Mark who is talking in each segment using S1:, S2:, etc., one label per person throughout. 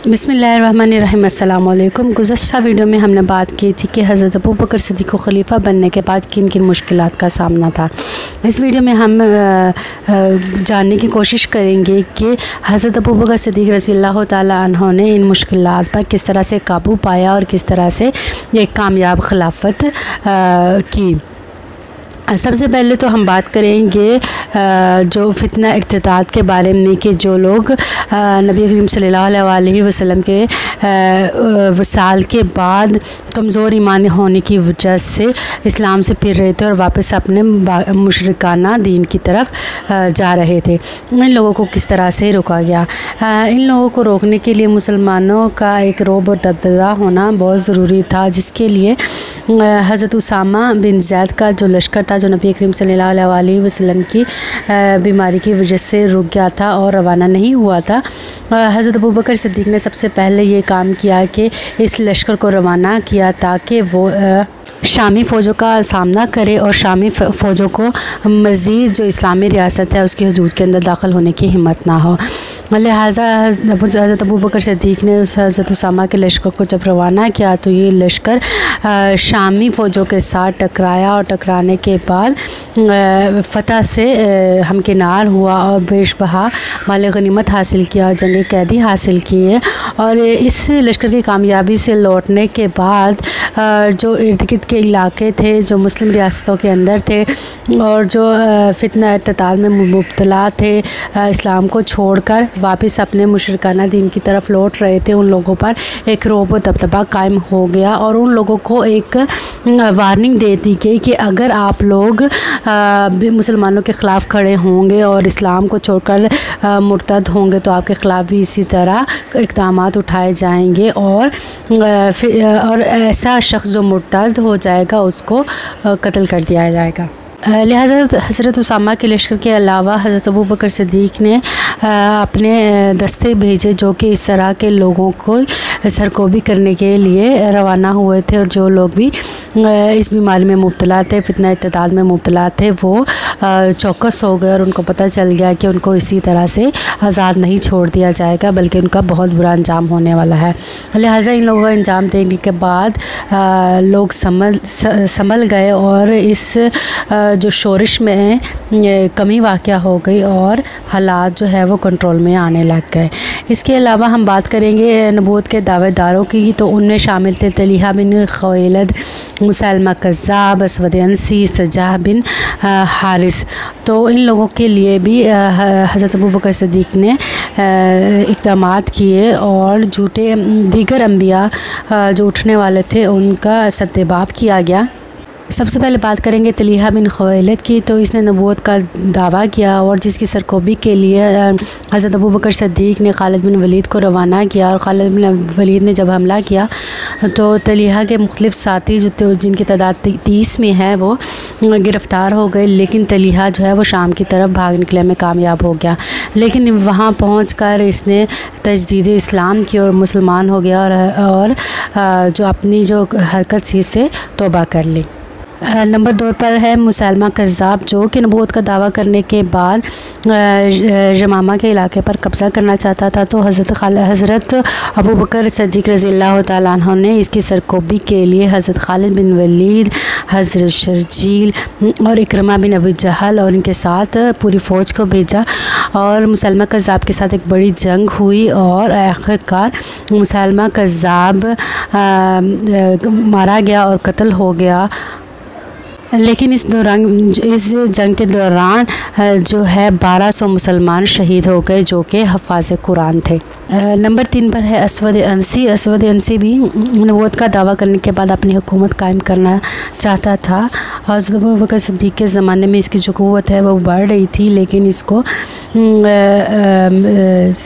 S1: बिस्मिल्लाहिर्रहमानिर्रहीम। अस्सलाम वालेकुम। गुज़श्ता वीडियो में हमने बात की थी कि हज़रत अबू बकर सिद्दीक़ को ख़लीफ़ा बनने के बाद किन किन मुश्किलात का सामना था। इस वीडियो में हम जानने की कोशिश करेंगे कि हज़रत अबू बकर सिद्दीक़ रज़ियल्लाहु ताला अन्हु ने इन मुश्किलात पर किस तरह से काबू पाया और किस तरह से एक कामयाब खिलाफत की। सबसे पहले तो हम बात करेंगे जो फितना इर्तिदाद के बारे में कि जो लोग नबी करीम सल्लल्लाहु अलैहि वसल्लम के वसाल के बाद कमज़ोर ईमान होने की वजह से इस्लाम से फिर रहे थे और वापस अपने मुशरिकाना दीन की तरफ जा रहे थे, इन लोगों को किस तरह से रोका गया। इन लोगों को रोकने के लिए मुसलमानों का एक रोब और दबदबा होना बहुत ज़रूरी था, जिसके लिए हज़रत उसामा बिन ज़ैद का जो लश्कर था, जो नबी करीम सल्लल्लाहु अलैहि वसल्लम की बीमारी की वजह से रुक गया था और रवाना नहीं हुआ था। हज़रत अबू बकर सिद्दीक़ ने सबसे पहले ये काम किया कि इस लश्कर को रवाना किया ताकि वो शामी फ़ौजों का सामना करे और शामी फ़ौजों को मज़ीद जो इस्लामी रियासत है उसकी हदूद के अंदर दाखिल होने की हिम्मत ना हो। लिहाजा हज़रत अबू बकर सिद्दीक़ ने उस हज़रत उसामा के लश्कर को जब रवाना किया तो ये लश्कर शामी फ़ौजों के साथ टकराया और टकराने के बाद फ़तह से हमकिनार हुआ और बेशबहा माल गनीमत हासिल किया, जंग कैदी हासिल किए। और इस लश्कर की कामयाबी से लौटने के बाद जो इर्द गिर्द के इलाके थे जो मुस्लिम रियासतों के अंदर थे और जो फितना इर्तिदाद में मुब्तला थे, इस्लाम को छोड़कर वापस अपने मुशरिकाना दीन की तरफ लौट रहे थे, उन लोगों पर एक रोब व दबदबा कायम हो गया और उन लोगों को एक वार्निंग दे दी गई कि अगर आप लोग मुसलमानों के ख़िलाफ़ खड़े होंगे और इस्लाम को छोड़कर मुर्तद होंगे तो आपके ख़िलाफ़ भी इसी तरह इक़दामात उठाए जाएंगे और ऐसा शख्स जो मुर्तद हो जाएगा उसको कत्ल कर दिया जाएगा। लिहाजा हज़रत उसामा के लश्कर के अलावा हज़रत अबू बकर सिद्दीक़ ने अपने दस्ते भेजे जो कि इस तरह के लोगों को सरकोबी करने के लिए रवाना हुए थे और जो लोग भी इस बीमारी में मुब्तला थे, फितना इर्तिदाद में मुब्तला थे, वो चौकस हो गए और उनको पता चल गया कि उनको इसी तरह से आज़ाद नहीं छोड़ दिया जाएगा बल्कि उनका बहुत बुरा अंजाम होने वाला है। लिहाजा इन लोगों को अंजाम देने के बाद लोग संभल गए और इस जो शोरिश में कमी वाक़या हो गई और हालात जो है वो कंट्रोल में आने लग गए। इसके अलावा हम बात करेंगे नबूवत के दावेदारों की, तो उनमें शामिल थे तलीहा बिन खुवैलिद, मुसैलमा कज़्ज़ाब, असवद अंसी, सज्जाह बिन हारिस। तो इन लोगों के लिए भी हज़रत अबू बकर सिद्दीक़ ने इक़दामात किए और झूठे दीगर अंबिया जो उठने वाले थे उनका सद्देबाब किया गया। सबसे पहले बात करेंगे तलीहा बिन खुवैलिद की, तो इसने नबूवत का दावा किया और जिसकी सरकोबी के लिए हज़रत अबू बकर सिद्दीक़ ने खालिद बिन वलीद को रवाना किया और खालिद बिन वलीद ने जब हमला किया तो तलीहा के मुख्तलिफ़ साथी जो जिनकी तादाद 30 में है वो गिरफ़्तार हो गए, लेकिन तलीहा जो है वो शाम की तरफ भाग निकले में कामयाब हो गया। लेकिन वहाँ पहुँचकर इसने तजदीद इस्लाम की और मुसलमान हो गया और जो अपनी जो हरकत थी से तौबा कर ली। नंबर 2 पर है मुसैलमा कज़्ज़ाब, जो कि नबूवत का दावा करने के बाद यमामा के इलाके पर कब्ज़ा करना चाहता था। तो हज़रत अबू बकर सिद्दीक़ रज़ियल्लाहु ताला अन्हु ने इसकी सरकोबी के लिए हज़रत खालिद बिन वलीद, हज़रत शर्जील और इकरमा बिन अबी जहल और इनके साथ पूरी फ़ौज को भेजा और मुसैलमा कज़्ज़ाब के साथ एक बड़ी जंग हुई और आखिरकार मुसैलमा कज़्ज़ाब मारा गया और कत्ल हो गया। लेकिन इस जंग के दौरान जो है 1200 मुसलमान शहीद हो गए जो कि हफ़ाज़ कुरान थे। नंबर 3 पर है असवद अंसी। असवद अंसी भी नबूवत का दावा करने के बाद अपनी हुकूमत कायम करना चाहता था। हज़रत अबू बकर सिद्दीक़ के ज़माने में इसकी जो क़ुव्वत है वो बढ़ रही थी, लेकिन इसको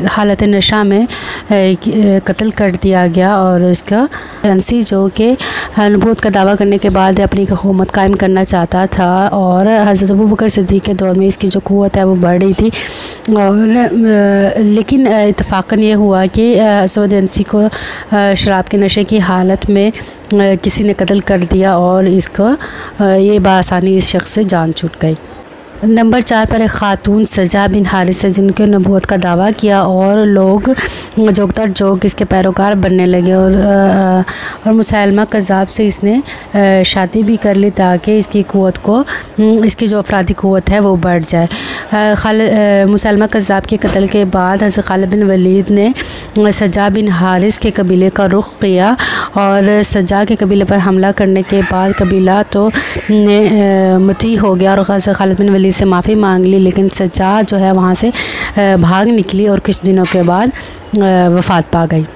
S1: हालत नशा में कत्ल कर दिया गया और इसका अंसी जो कि नबूवत का दावा करने के बाद अपनी हुकूमत कायम करना चाहता था और हज़रत अबू बकर सिद्दीक़ के दौर में इसकी जो क़ुव्वत है वो बढ़ रही थी और लेकिन इत्तफ़ाक़न ये हुआ कि असवद अंसी को शराब के नशे की हालत में किसी ने कत्ल कर दिया और इसको ये बआसानी इस शख्स से जान छूट गई। नंबर 4 पर एक ख़ातून सजा बिन हारिस है जिनके नबूवत का दावा किया और लोग जोक इसके पैरोकार बनने लगे और मुसैलमा कज़्ज़ाब से इसने शादी भी कर ली ताकि इसकी क़ुव्वत को इसकी जो अफरादी क़ुव्वत है वो बढ़ जाए। मुसैलमा कज़्ज़ाब के कत्ल के बाद हज़रत खालिद बिन वलीद ने सजा बिन हारिस के कबीले का रुख किया और सजा के कबीले पर हमला करने के बाद कबीला तो मुती हो गया और हज़रत खालिद बिन वलीद से माफ़ी मांग ली, लेकिन सजा जो है वहाँ से भाग निकली और कुछ दिनों के बाद वफ़ात पा गई।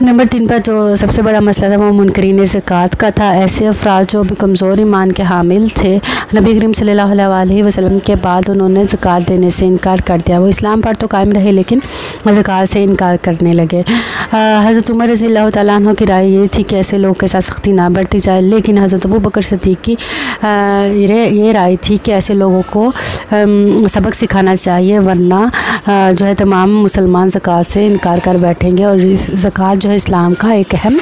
S1: नंबर 3 पर जो सबसे बड़ा मसला था वो मुनकरीन ज़कात का था। ऐसे अफराद जो भी कमज़ोर ईमान के हामिल थे, नबी करीम सल्लल्लाहु अलैहि वसल्लम के बाद उन्होंने ज़कात देने से इनकार कर दिया। वो इस्लाम पर तो कायम रहे लेकिन ज़कात से इनकार करने लगे। हज़रत उमर रज़ियल्लाहु तआला अन्हु की राय ये थी कि ऐसे लोगों के साथ सख्ती ना बढ़ती जाए, लेकिन हज़रत अबू बकर सिद्दीक़ की ये राय थी कि ऐसे लोगों को सबक सिखाना चाहिए, वरना जो है तमाम मुसलमान ज़कात से इनकार कर बैठेंगे और इस ज़कात जो है इस्लाम का एक अहम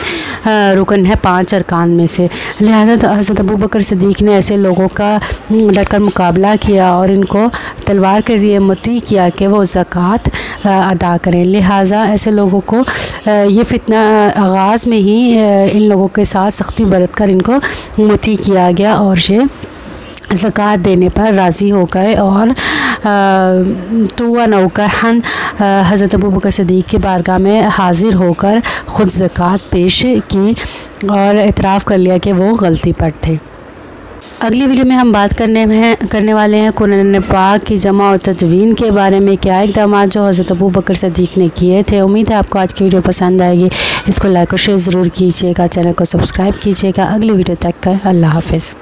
S1: रुकन है 5 अरकान में से। लिहाजा हज़रत अबू बकर सिद्दीक़ ने ऐसे लोगों का डटकर मुकाबला किया और इनको तलवार के ज़रिए मुती किया कि वो ज़कात अदा करें। लिहाजा ऐसे लोगों को ये फितना आगाज़ में ही इन लोगों के साथ सख्ती बरत कर इनको मुती किया गया और ये ज़कात देने पर राज़ी हो गए और तो वह नौकरहन हज़रत अबू बकर सिद्दीक़ की बारगाह में हाज़िर होकर ख़ुद ज़कात पेश की और एतराफ़ कर लिया कि वो गलती पर थे। अगली वीडियो में हम बात करने वाले हैं कुरान पाक की जमा और तदवीन के बारे में, क्या इक़दाम जो हज़रत अबू बकर सिद्दीक़ ने किए थे। उम्मीद है आपको आज की वीडियो पसंद आएगी। इसको लाइक और शेयर ज़रूर कीजिएगा, चैनल को सब्सक्राइब कीजिएगा। अगली वीडियो तक का अल्लाह हाफ़िज़।